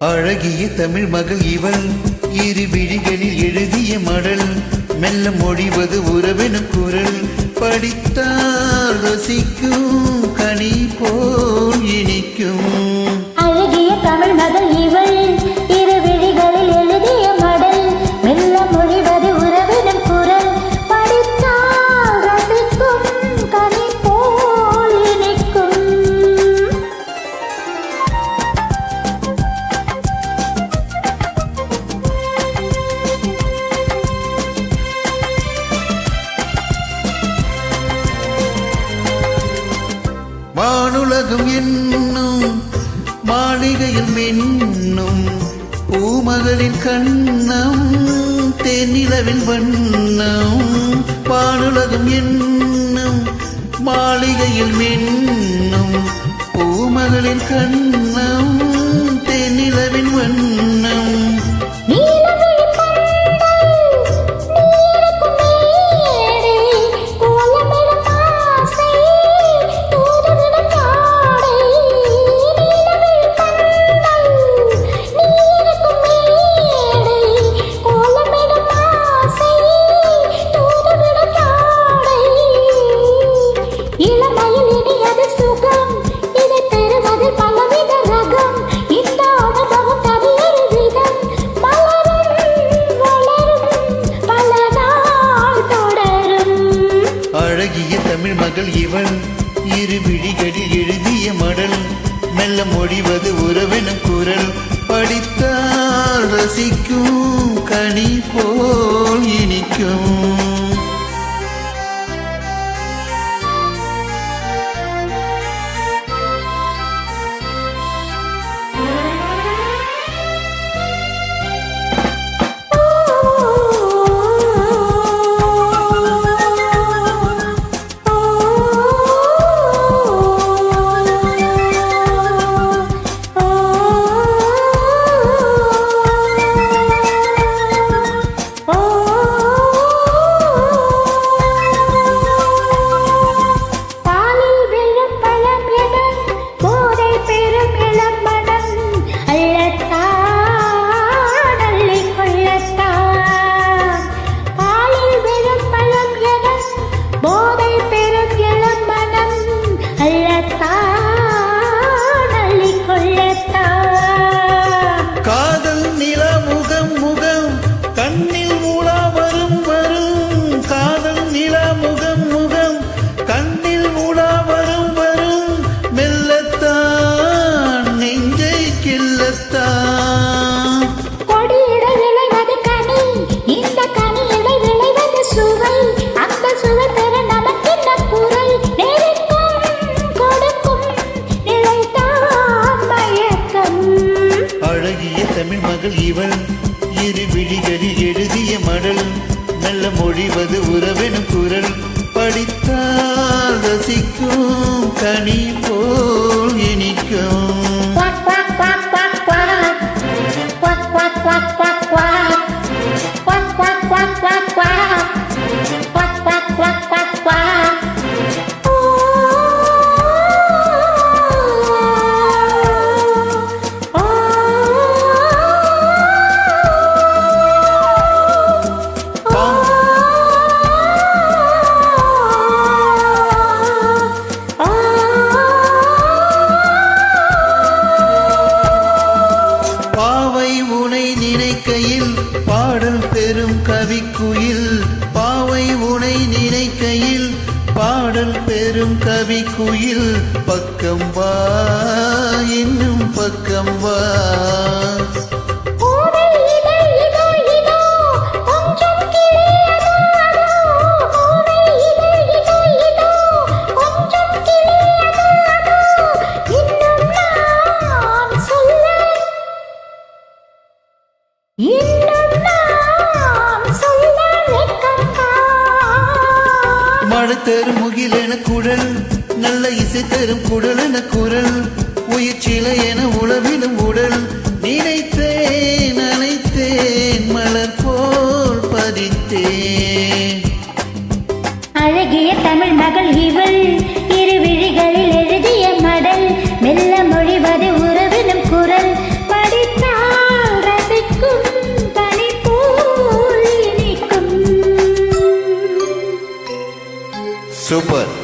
அழகிய தமிழ் மகள் இவள் இரு விழிகளில் எழுதிய மடல் மெல்ல மொழிவது உறவெனும் குரல் படித்தால் ரசிக்கும் கனி போல் இனிக்கும். அழகிய தமிழ் மகள் இவள் இரு விழிகளில் எழுதிய மடல் மெல்ல மொழிவது உறவெனும் குரல் படித்தால் ரசிக்கும் கனி போல் இனிக்கும். வானுலகம் என்னும் மாளிகையில் மின்னும் பூமகளின் கண்ணம் தென்னிலவின் வண்ணம். வானுலகம் என்னும் மாளிகையில் மின்னும் பூமகளின் கண்ணம் தென்னிலவின் வண்ணம். அழகிய தமிழ் மகள் இவள் இரு விழிகளில் எழுதிய மடல் மெல்ல மொழிவது உறவெனும் குரல் படித்தால் ரசிக்கும் கனி போல் இனிக்கும். காதல் நிலா முகம் முகம் கண்ணில் மூலா வரும் வரும். காதல் நிலா முகம் முகம் கண்ணில் மூலா வரும் வரும். மெல்லத்தான் நெஞ்சை கிள்ளத்தான். கொடியிட விளைவது கனி, இந்த கனியிட விளைவது சுவை. அந்த சுவை பெற நமக்கின்ற குறை நெருக்கம் கொடுக்கும் நிலைத்தான் மயக்கம். அழகிய தமிழ் மகள் இவள் இரு விழிகளில் எழுதிய மடல் மெல்ல மொழிவது உறவெனும் குரல் படித்தால் ரசிக்கும் கனி போல் இனிக்கும். நினைக்கையில் பாடல் பெரும் கவிக்குயில். பாவை உனை நினைக்கையில் பாடல் பெரும் கவிக்குயில். பக்கம் வா இன்னும் பக்கம் வா. மழை தரும் முகில் என குழல் நல்ல இசை தரும் குடல் என குரல். உயிர் சிலை என உளவிலும் உடல் நினைத்தேன் அனைத்தேன் மலர் போல் பதித்தேன். அழகிய தமிழ் மகள் இவள் இரு விழிகளில் எழுதிய மடல் மெல்ல மொழிவது உறவினும் குரல் படித்தால் சூப்பர்